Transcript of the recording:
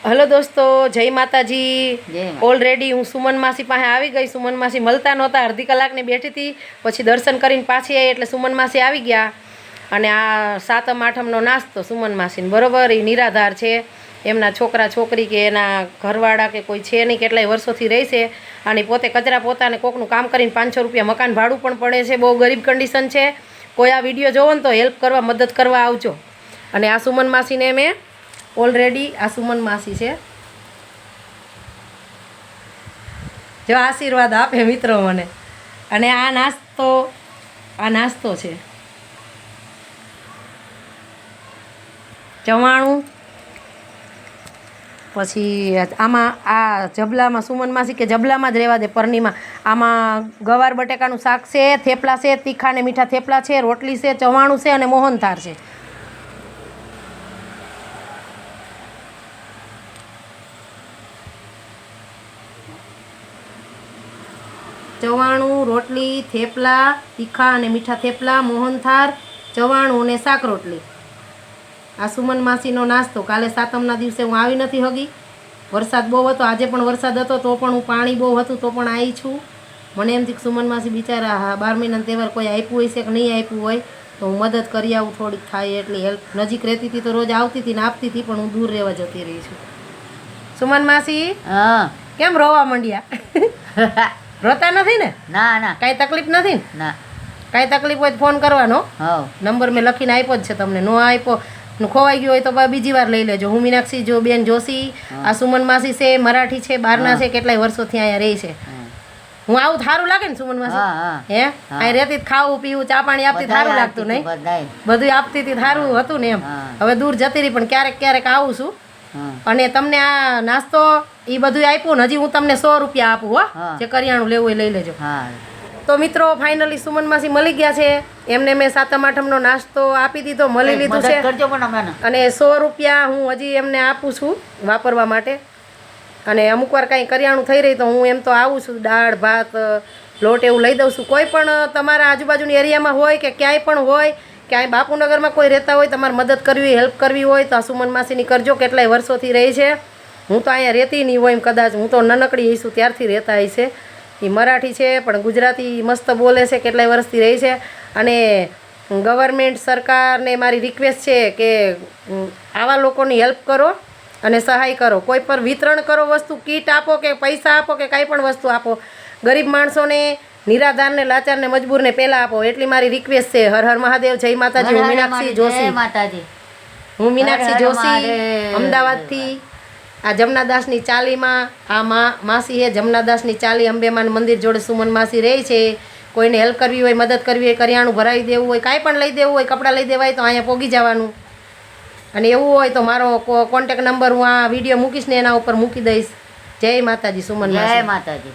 Hello દોસ્તો, જય માતાજી। ઓલરેડી હું સુમન માસી પાસે આવી ગઈ। સુમન માસી મળતા નહોતા, અડધી કલાકની બેઠી હતી, પછી દર્શન કરીને પાછી આવી એટલે સુમન માસી આવી ગયા। અને આ સાતમ આઠમનો નાસ્તો સુમન માસીને બરોબર એ નિરાધાર છે, એમના છોકરા છોકરી કે એના ઘરવાળા કે કોઈ છે નહીં, કેટલાય વર્ષોથી રહે છે। અને પોતે કચરા પોતાને કોકનું કામ કરીને 500 રૂપિયા મકાન ભાડું પણ પડે છે, બહુ ગરીબ કન્ડિશન છે। કોઈ આ વિડીયો જોવો ને તો હેલ્પ કરવા, મદદ કરવા આવજો। અને આ સુમન માસીને મેં ઓલરેડી આ સુમન માસી છે, જો આશીર્વાદ આપે મિત્રો મને। અને આ નાસ્તો છે ચવાણું, પછી આમાં આ જબલામાં સુમન માસી કે જબલામાં જ રહેવા દે પરનીમાં, આમાં ગવાર બટેકાનું શાક છે, થેપલા છે, તીખા ને મીઠા થેપલા છે, રોટલી છે, ચવાણું છે અને મોહનથાળ છે। ચવાણું, રોટલી, થેપલા, તીખા અને મીઠા થેપલા, મોહનથાળ, ચવાણું અને શાક રોટલી। આ સુમન માસીનો નાસ્તો। કાલે સાતમના દિવસે હું આવી નથી હગી, વરસાદ બહુ હતો, આજે પણ વરસાદ હતો તો પણ હું પાણી બહુ હતું તો પણ આવી છું। મને એમથી સુમન માસી બિચારા 12 મહિનાનો તહેવાર કોઈ આપ્યું હોય છે કે નહીં આપ્યું હોય તો હું મદદ કરી આવું, થોડીક થાય એટલી હેલ્પ। નજીક રહેતી હતી તો રોજ આવતી હતી ને આપતી હતી, પણ હું દૂર રહેવા જતી રહી છું। સુમન માસી કેમ રોવા માંડ્યા? રોતા નથી ને? ના ના, કાંઈ તકલીફ નથી ને? ના, કાંઈ તકલીફ હોય તો ફોન કરવાનો। નંબર મેં લખીને આપ્યો જ છે તમને, નો આપ્યો ખોવાઈ ગયો હોય તો બીજી વાર લઈ લેજો। હું મીનાક્ષી જો બેન જોશી, આ સુમન માસી છે, મરાઠી છે, બહારના છે, કેટલાય વર્ષોથી અહીંયા રહી છે। હું આવું સારું લાગે ને સુમન માસી? હે અહીં રહેતી ખાવું પીવું ચા પાણી આપતી સારું લાગતું નહીં? બધું આપતી હતી સારું હતું ને એમ। હવે દૂર જતી રહી પણ ક્યારેક ક્યારેક આવું છું। અને તમને આ નાસ્તો એ બધું આપ્યું ને, હજી હું તમને 100 રૂપિયા આપું હો, જે કરિયાણું લેવું હોય લઈ લેજો। તો મિત્રો ફાઇનલી સુમન માસી મળી ગયા છે, એમને મેં સાતમ આઠમનો નાસ્તો આપી દીધો, મળી લીધું છે। અને 100 રૂપિયા હું હજી એમને આપું છું વાપરવા માટે। અને અમુક વાર કાંઈ કરિયાણું થઈ રહી તો હું એમ તો આવું છું, દાળ ભાત લોટ એવું લઈ દઉં છું। કોઈ પણ તમારા આજુબાજુની એરિયામાં હોય કે ક્યાંય પણ હોય, ક્યાંય બાપુનગરમાં કોઈ રહેતા હોય, તમારે મદદ કરવી, હેલ્પ કરવી હોય તો આ સુમન માસીની કરજો, કેટલાય વર્ષોથી રહી છે। હું તો અહીંયા રહેતી નહીં હોય એમ, કદાચ હું તો નાનકડી હઈશું ત્યારથી રહેતા હશે। એ મરાઠી છે પણ ગુજરાતી મસ્ત બોલે છે, કેટલાય વર્ષથી રહી છે। અને ગવર્મેન્ટ સરકારને મારી રિક્વેસ્ટ છે કે આવા લોકોની હેલ્પ કરો અને સહાય કરો, કોઈ પર વિતરણ કરો, વસ્તુ કીટ આપો કે પૈસા આપો કે કાંઈ પણ વસ્તુ આપો, ગરીબ માણસોને, નિરાધારને, લાચારને, મજબૂરને પહેલાં આપો, એટલી મારી રિક્વેસ્ટ છે। હર હર મહાદેવ, જય માતાજી। હું મીનાક્ષી જોશી, હું મીનાક્ષી જોશી અમદાવાદથી। આ જમનાદાસની ચાલીમાં આ માસી હે, જમનાદાસની ચાલી અંબેમાન મંદિર જોડે સુમન માસી રહે છે। કોઈને હેલ્પ કરવી હોય, મદદ કરવી હોય, કરિયાણું ભરાવી દેવું હોય, કાંઈ પણ લઈ દેવું હોય, કપડાં લઈ દેવાય તો અહીંયા પોગી જવાનું। અને એવું હોય તો મારો કોન્ટેક નંબર હું આ વિડીયો મૂકીશ ને એના ઉપર મૂકી દઈશ। જય માતાજી સુમન માસી, જય માતાજી।